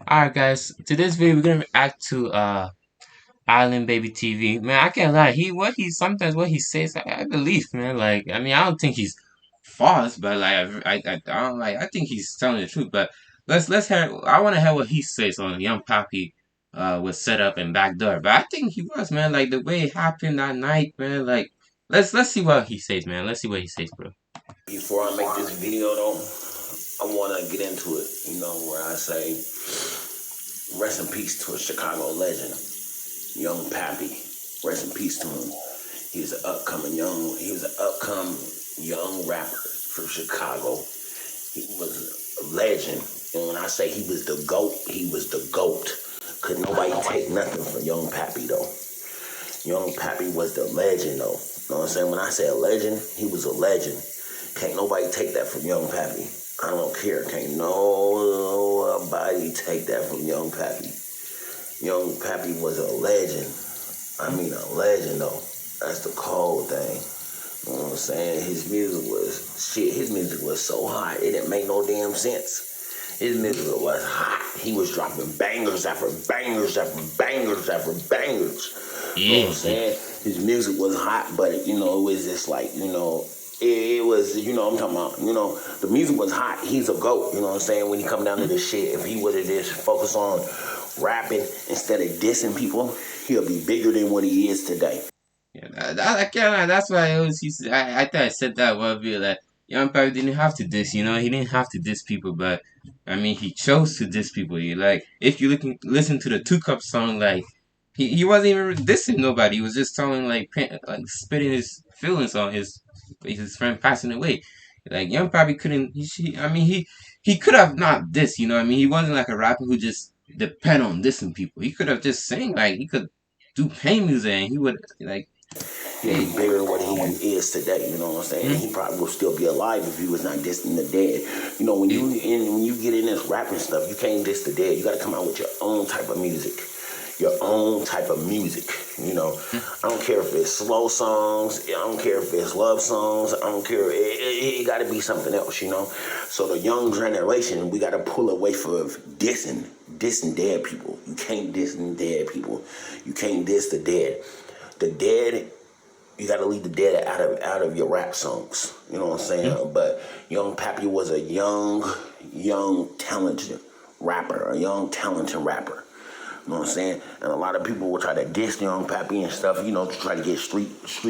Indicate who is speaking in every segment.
Speaker 1: Alright guys, today's video we're gonna react to ALLENBabyTV. Man, I can't lie, sometimes what he says I believe, man. Like I mean I don't think he's false, but like I don't like I think he's telling the truth. But let's hear I wanna hear what he says on Young Pappy was set up and backdoor. But I think he was, man, like the way it happened that night, man, like let's see what he says, man. Let's see what he says, bro.
Speaker 2: Before I make this video though, I want to get into it, where I say rest in peace to a Chicago legend, Young Pappy. Rest in peace to him. He was an upcoming young rapper from Chicago. He was a legend. And when I say he was the GOAT, he was the GOAT. Could nobody take nothing from Young Pappy though. Young Pappy was the legend though. You know what I'm saying? When I say a legend, he was a legend. Can't nobody take that from Young Pappy. I don't care. Can't nobody take that from Young Pappy. Young Pappy was a legend. I mean a legend though. That's the cold thing. You know what I'm saying? His music was so hot, it didn't make no damn sense. His music was hot. He was dropping bangers after bangers after bangers after bangers. You know what I'm saying? His music was hot, but it was just like, it was, I'm talking about, the music was hot. He's a GOAT, you know what I'm saying? When he come down to this shit, if he would have just focused on rapping instead of dissing people, he'll be bigger than what he is today.
Speaker 1: Yeah, I can't lie, that's why I always used to, I thought I said that one video that Young Pappy didn't have to diss, he didn't have to diss people, but I mean he chose to diss people. Like if you listen to the Two Cup song, like he wasn't even dissing nobody. He was just telling like spitting his feelings on his friend passing away. Like Young Pappy couldn't. I mean he could have not dissed. I mean he wasn't like a rapper who just depend on dissing people. He could have just sang, like he could do pain music and he would like.
Speaker 2: He'd be bigger than what he is today, you know what I'm saying? And he probably would still be alive if he was not dissing the dead. When you get in this rapping stuff, you can't diss the dead. You got to come out with your own type of music. Your own type of music, I don't care if it's slow songs, I don't care if it's love songs, I don't care, it got to be something else, So the young generation, we got to pull away from dissing dead people. You can't diss dead people. You can't diss the dead. The dead, you got to leave the dead out of your rap songs, you know what I'm saying? But Young Pappy was a young, talented rapper, You know what I'm saying? And a lot of people will try to diss Young Pappy and stuff, to try to get street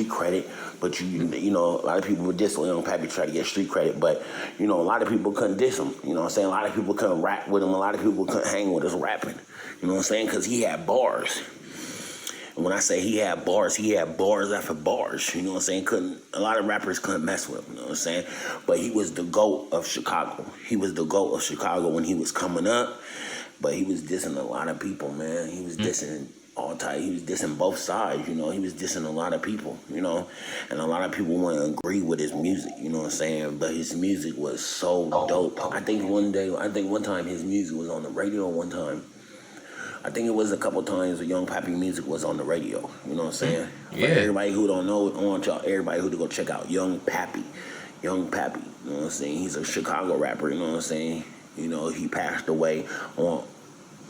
Speaker 2: credit. But a lot of people would diss Young Pappy to try to get street credit. But a lot of people couldn't diss him. You know what I'm saying? A lot of people couldn't rap with him. A lot of people couldn't hang with us rapping. You know what I'm saying? Because he had bars. And when I say he had bars after bars. You know what I'm saying? A lot of rappers couldn't mess with him. You know what I'm saying? But he was the GOAT of Chicago. He was the GOAT of Chicago when he was coming up. But he was dissing a lot of people, man. He was dissing all type. He was dissing both sides, He was dissing a lot of people, And a lot of people wouldn't agree with his music, you know what I'm saying? But his music was so dope. I think one time his music was on the radio one time. I think it was a couple times Young Pappy music was on the radio, you know what I'm saying?
Speaker 1: Yeah.
Speaker 2: For everybody who don't know, I want everybody who to go check out Young Pappy. Young Pappy, you know what I'm saying? He's a Chicago rapper, you know what I'm saying? He passed away.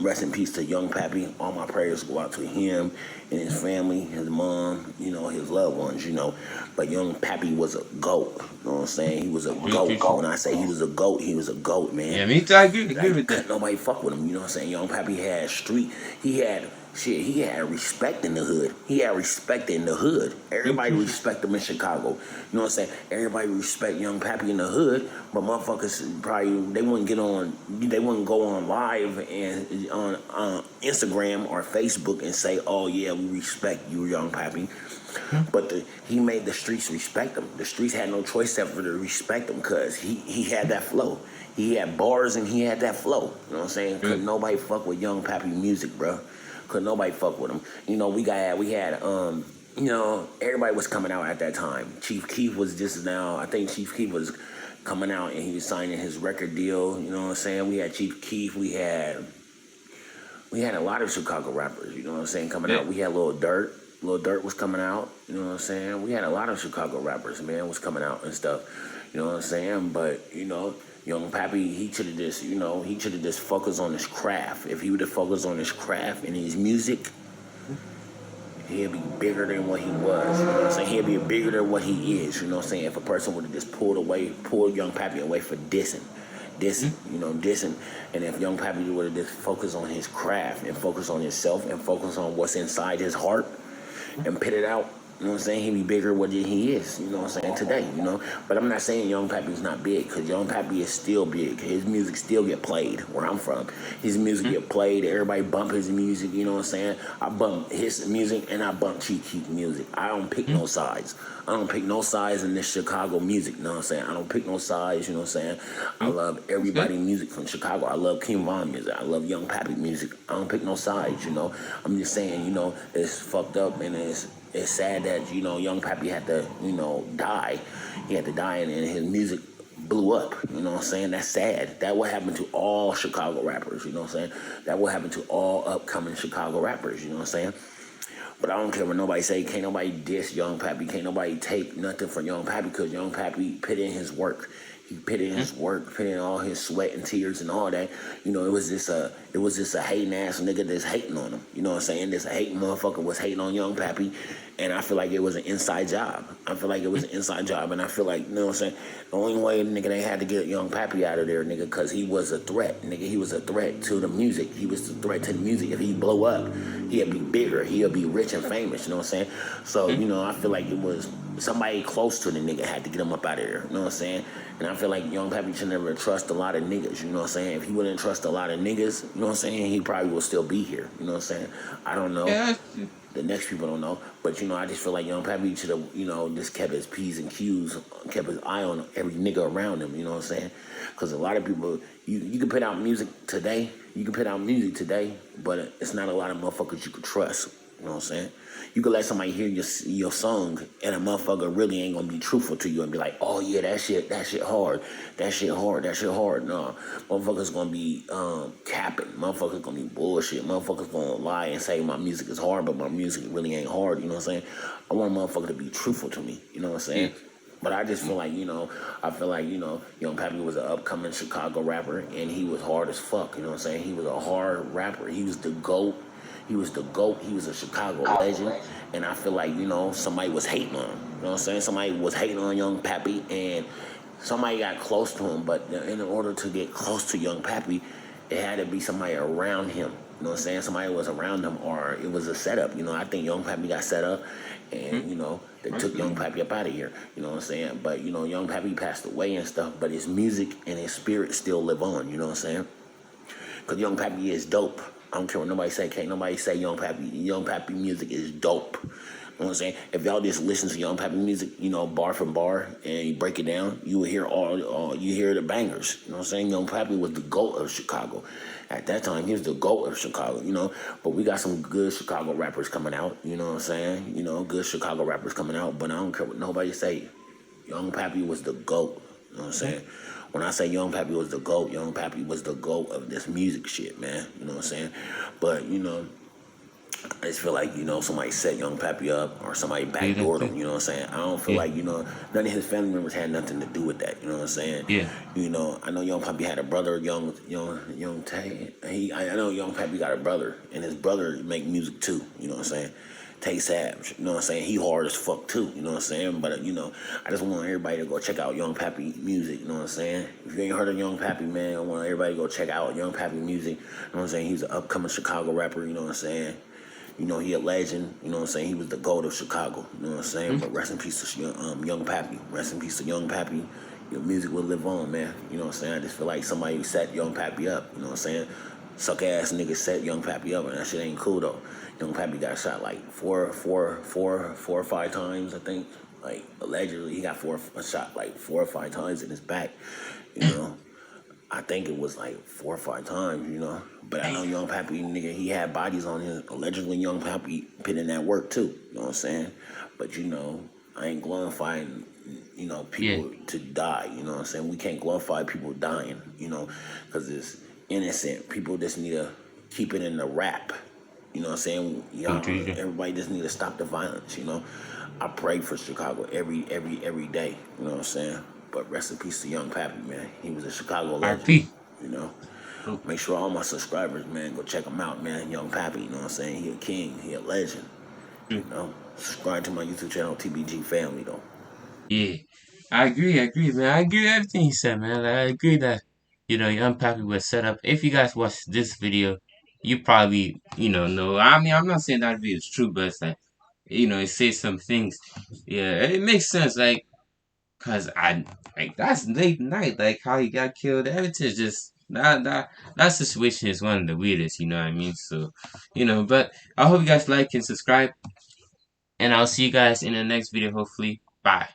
Speaker 2: Rest in peace to Young Pappy. All my prayers go out to him and his family, his mom, his loved ones, But Young Pappy was a GOAT. You know what I'm saying? He was a GOAT. When I say he was a GOAT, he was a GOAT, man.
Speaker 1: Yeah, me too. I agree with that.
Speaker 2: Nobody fuck with him, you know what I'm saying? Young Pappy had he had respect in the hood. He had respect in the hood. Everybody respect him in Chicago. You know what I'm saying? Everybody respect Young Pappy in the hood, but motherfuckers probably, they wouldn't go on live and on Instagram or Facebook and say, oh yeah, we respect you, Young Pappy. But he made the streets respect him. The streets had no choice except for to respect him because he had that flow. He had bars and he had that flow. You know what I'm saying? Couldn't nobody fuck with Young Pappy music, bro. Couldn't nobody fuck with him. Everybody was coming out at that time. Chief Keef was just now, I think Chief Keef was coming out and he was signing his record deal. You know what I'm saying? We had Chief Keef. We had a lot of Chicago rappers, you know what I'm saying, coming out. We had Lil Durk. Lil Durk was coming out, you know what I'm saying? We had a lot of Chicago rappers, man, was coming out and stuff, you know what I'm saying? But, Young Pappy, he should have just, he should have just focused on his craft. If he would have focused on his craft and his music, he'd be bigger than what he was. You know what I'm saying? He'd be bigger than what he is. You know what I'm saying? If a person would have just pulled Young Pappy away for dissing. And if Young Pappy would have just focused on his craft and focused on himself and focused on what's inside his heart and put it out, you know what I'm saying? He'd be bigger than what he is, you know what I'm saying, today, But I'm not saying Young Pappy's not big, because Young Pappy is still big. His music still get played where I'm from. His music get played. Everybody bump his music, you know what I'm saying? I bump his music and I bump Cheap Keef music. I don't pick no sides. I don't pick no sides in this Chicago music, you know what I'm saying? I don't pick no sides, you know what I'm saying? I love everybody's music from Chicago. I love King Von music. I love Young Pappy music. I don't pick no sides, I'm just saying, it's fucked up and it's sad that, Young Pappy had to, die. He had to die and his music blew up, you know what I'm saying? That's sad. That will happen to all Chicago rappers, you know what I'm saying? That will happen to all upcoming Chicago rappers, you know what I'm saying? But I don't care what nobody say. Can't nobody diss Young Pappy. Can't nobody take nothing from Young Pappy, because Young Pappy put in his work. He put in his work, put in all his sweat and tears and all that. It was just a hating ass nigga that's hating on him. You know what I'm saying? This hating motherfucker was hating on Young Pappy, and I feel like it was an inside job. And I feel like, you know what I'm saying? The only way nigga they had to get Young Pappy out of there, nigga, because he was a threat, nigga. He was a threat to the music. He was a threat to the music. If he blow up, he'll be bigger. He'll be rich and famous. You know what I'm saying? So I feel like it was somebody close to the nigga had to get him up out of there. You know what I'm saying? And I feel like Young Pappy should never trust a lot of niggas, you know what I'm saying? If he wouldn't trust a lot of niggas, you know what I'm saying, he probably will still be here, you know what I'm saying? I don't know.
Speaker 1: Yeah.
Speaker 2: The next people don't know. But, I just feel like Young Pappy should have, just kept his P's and Q's, kept his eye on every nigga around him, you know what I'm saying? Because a lot of people, you can put out music today, but it's not a lot of motherfuckers you can trust, you know what I'm saying? You could let somebody hear your song and a motherfucker really ain't gonna be truthful to you and be like, oh yeah, that shit hard. No, motherfuckers gonna be capping. Motherfuckers gonna be bullshit. Motherfuckers gonna lie and say my music is hard, but my music really ain't hard, you know what I'm saying? I want a motherfucker to be truthful to me, you know what I'm saying? But I just feel like, Young Pappy was an upcoming Chicago rapper, and he was hard as fuck, you know what I'm saying? He was a hard rapper. He was the GOAT. He was a Chicago legend. And I feel like, somebody was hating on him. You know what I'm saying? Somebody was hating on Young Pappy, and somebody got close to him. But in order to get close to Young Pappy, it had to be somebody around him. You know what I'm saying? Somebody was around him, or it was a setup. I think Young Pappy got set up, and, they took Young Pappy up out of here. You know what I'm saying? But, Young Pappy passed away and stuff, but his music and his spirit still live on. You know what I'm saying? Because Young Pappy is dope. I don't care what nobody say. Can't nobody say Young Pappy music is dope. You know what I'm saying? If y'all just listen to Young Pappy music, bar for bar, and you break it down, you will hear you hear the bangers. You know what I'm saying? Young Pappy was the GOAT of Chicago. At that time, he was the GOAT of Chicago, But we got some good Chicago rappers coming out, you know what I'm saying? Good Chicago rappers coming out, but I don't care what nobody say. Young Pappy was the GOAT, you know what I'm saying? When I say Young Pappy was the GOAT, Young Pappy was the GOAT of this music shit, man. You know what I'm saying? But, I just feel like, somebody set Young Pappy up, or somebody backdoored him, you know what I'm saying? I don't feel like, none of his family members had nothing to do with that, you know what I'm saying?
Speaker 1: Yeah.
Speaker 2: I know Young Pappy had a brother, Young Tay. I know Young Pappy got a brother, and his brother make music too, you know what I'm saying? Tay Savage, you know what I'm saying? He hard as fuck too, you know what I'm saying? But, I just want everybody to go check out Young Pappy music, you know what I'm saying? If you ain't heard of Young Pappy, man, I want everybody to go check out Young Pappy music, you know what I'm saying? He's an upcoming Chicago rapper, you know what I'm saying? He a legend, you know what I'm saying? He was the GOAT of Chicago, you know what I'm saying? But rest in peace to Young Pappy. Rest in peace to Young Pappy. Your music will live on, man. You know what I'm saying? I just feel like somebody set Young Pappy up, you know what I'm saying? Suck ass niggas set Young Pappy up, and that shit ain't cool though. Young Pappy got shot like four or five times, I think. Like, allegedly, he got shot like 4 or 5 times in his back, I think it was like 4 or 5 times, But I know Young Pappy, nigga, he had bodies on him. Allegedly, Young Pappy put in that work too, you know what I'm saying? But, I ain't glorifying, people to die, you know what I'm saying? We can't glorify people dying, because it's innocent. People just need to keep it in the rap, you know what I'm saying? Everybody just need to stop the violence, I pray for Chicago every day, you know what I'm saying? But rest in peace to young Pappy, man. He was a Chicago legend,
Speaker 1: RP.
Speaker 2: you know. Make sure all my subscribers, man, go check him out, man. Young Pappy, you know what I'm saying? He a king, he a legend, you know. Subscribe to my YouTube channel, TBG Family, though.
Speaker 1: Yeah, I agree, man. I agree with everything he said, man. Like, I agree that, Young Pappy was set up. If you guys watch this video, you probably, know. I mean, I'm not saying that video is true, but it's like, it says some things. Yeah, it makes sense, like, cause that's late night, like how he got killed. Everything is just that situation is one of the weirdest, you know what I mean? So, but I hope you guys like and subscribe, and I'll see you guys in the next video, hopefully. Bye.